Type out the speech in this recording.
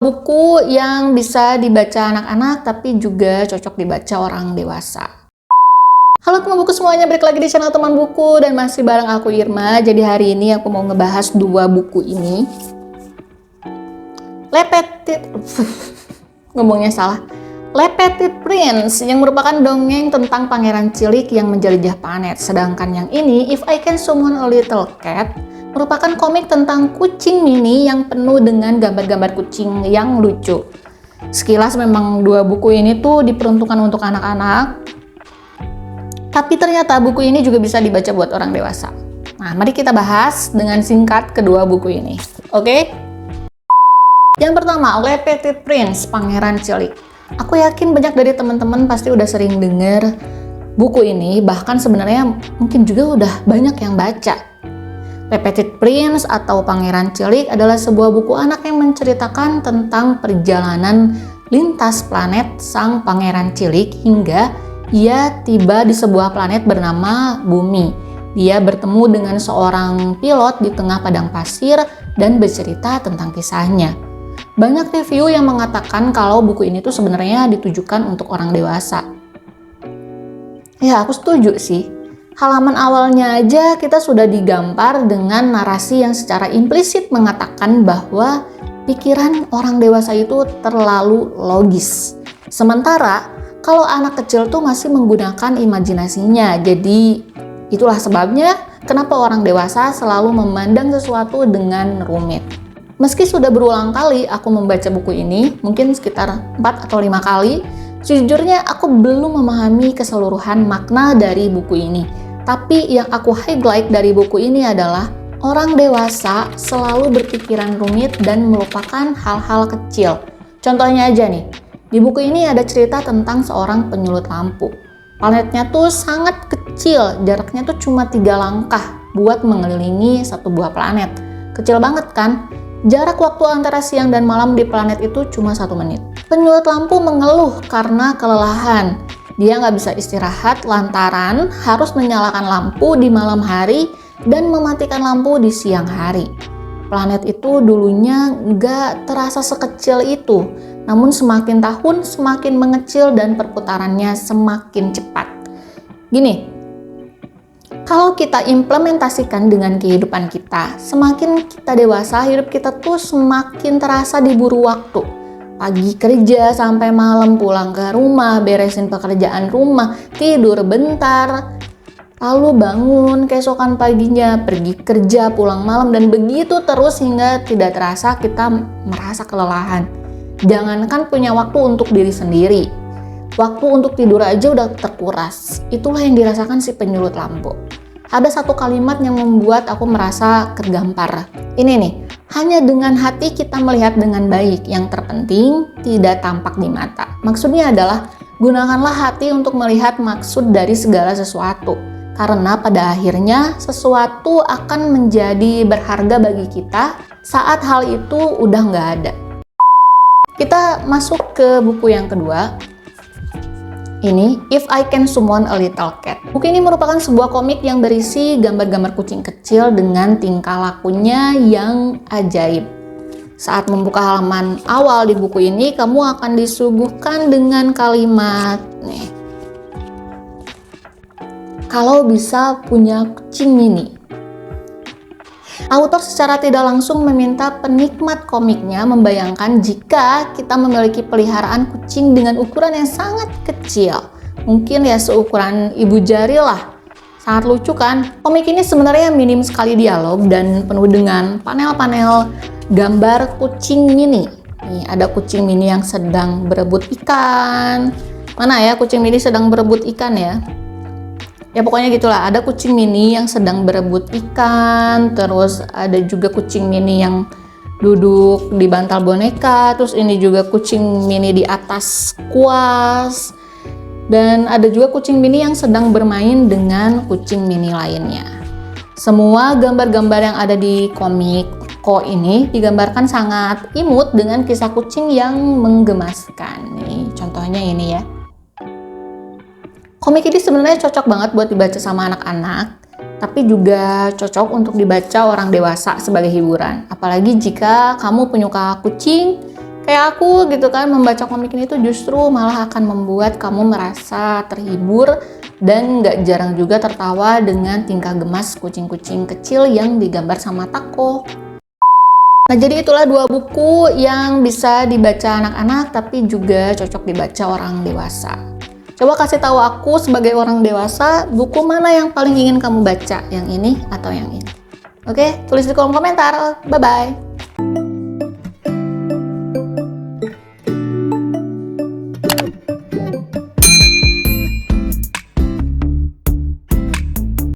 Buku yang bisa dibaca anak-anak tapi juga cocok dibaca orang dewasa. Halo teman buku semuanya, balik lagi di channel teman buku dan masih bareng aku Irma. Jadi hari ini aku mau ngebahas dua buku ini. Ngomongnya salah. Le Petit Prince yang merupakan dongeng tentang pangeran cilik yang menjelajah planet. Sedangkan yang ini, If I Can Summon a Little Cat, merupakan komik tentang kucing mini yang penuh dengan gambar-gambar kucing yang lucu. Sekilas memang dua buku ini tuh diperuntukkan untuk anak-anak, tapi ternyata buku ini juga bisa dibaca buat orang dewasa. Nah, mari kita bahas dengan singkat kedua buku ini. Oke? Yang pertama, Le Petit Prince, Pangeran Cilik. Aku yakin banyak dari teman-teman pasti udah sering denger buku ini, bahkan sebenarnya mungkin juga udah banyak yang baca. Le Petit Prince atau Pangeran Cilik adalah sebuah buku anak yang menceritakan tentang perjalanan lintas planet sang pangeran cilik hingga ia tiba di sebuah planet bernama Bumi. Dia bertemu dengan seorang pilot di tengah padang pasir dan bercerita tentang kisahnya. Banyak review yang mengatakan kalau buku ini tuh sebenarnya ditujukan untuk orang dewasa. Ya, aku setuju sih. Halaman awalnya aja kita sudah digambar dengan narasi yang secara implisit mengatakan bahwa pikiran orang dewasa itu terlalu logis. Sementara kalau anak kecil tuh masih menggunakan imajinasinya. Jadi itulah sebabnya kenapa orang dewasa selalu memandang sesuatu dengan rumit. Meski sudah berulang kali aku membaca buku ini, mungkin sekitar 4 atau 5 kali, sejujurnya aku belum memahami keseluruhan makna dari buku ini. Tapi yang aku highlight dari buku ini adalah orang dewasa selalu berpikiran rumit dan melupakan hal-hal kecil. Contohnya aja nih, di buku ini ada cerita tentang seorang penyulut lampu. Planetnya tuh sangat kecil, jaraknya tuh cuma 3 langkah buat mengelilingi satu buah planet. Kecil banget kan? Jarak waktu antara siang dan malam di planet itu cuma 1 menit. Penyulut lampu mengeluh karena kelelahan. Dia nggak bisa istirahat lantaran harus menyalakan lampu di malam hari dan mematikan lampu di siang hari. Planet itu dulunya nggak terasa sekecil itu, namun semakin tahun semakin mengecil dan perputarannya semakin cepat. Gini, kalau kita implementasikan dengan kehidupan kita, semakin kita dewasa, hidup kita tuh semakin terasa diburu waktu. Pagi kerja sampai malam, pulang ke rumah, beresin pekerjaan rumah, tidur bentar, lalu bangun keesokan paginya, pergi kerja, pulang malam, dan begitu terus hingga tidak terasa kita merasa kelelahan. Jangankan punya waktu untuk diri sendiri, waktu untuk tidur aja udah terkuras. Itulah yang dirasakan si penyulut lampu. Ada satu kalimat yang membuat aku merasa tergampar. Ini nih, hanya dengan hati kita melihat dengan baik. Yang terpenting tidak tampak di mata. Maksudnya adalah gunakanlah hati untuk melihat maksud dari segala sesuatu. Karena pada akhirnya sesuatu akan menjadi berharga bagi kita saat hal itu udah nggak ada. Kita masuk ke buku yang kedua. Ini, If I Can Summon a Little Cat. Buku ini merupakan sebuah komik yang berisi gambar-gambar kucing kecil dengan tingkah lakunya yang ajaib. Saat membuka halaman awal di buku ini, kamu akan disuguhkan dengan kalimat nih. Kalau bisa punya kucing mini. Autor secara tidak langsung meminta penikmat komiknya membayangkan jika kita memiliki peliharaan kucing dengan ukuran yang sangat kecil. Mungkin ya seukuran ibu jari lah. Sangat lucu kan? Komik ini sebenarnya minim sekali dialog dan penuh dengan panel-panel gambar kucing mini. Nih, ada kucing mini yang sedang berebut ikan. Mana ya kucing mini sedang berebut ikan ya? Ya pokoknya gitulah, ada kucing mini yang sedang berebut ikan, terus ada juga kucing mini yang duduk di bantal boneka, terus ini juga kucing mini di atas kuas, dan ada juga kucing mini yang sedang bermain dengan kucing mini lainnya. Semua gambar-gambar yang ada di komik ini digambarkan sangat imut dengan kisah kucing yang menggemaskan. Nih, contohnya ini ya. Komik ini sebenarnya cocok banget buat dibaca sama anak-anak, tapi juga cocok untuk dibaca orang dewasa sebagai hiburan. Apalagi jika kamu penyuka kucing, Kayak aku gitu kan, membaca komik ini tuh justru malah akan membuat kamu merasa terhibur dan nggak jarang juga tertawa dengan tingkah gemas kucing-kucing kecil yang digambar sama Tako. Nah, jadi itulah 2 buku yang bisa dibaca anak-anak tapi juga cocok dibaca orang dewasa. Coba kasih tahu aku sebagai orang dewasa, buku mana yang paling ingin kamu baca, yang ini atau yang ini? Oke, tulis di kolom komentar. Bye-bye.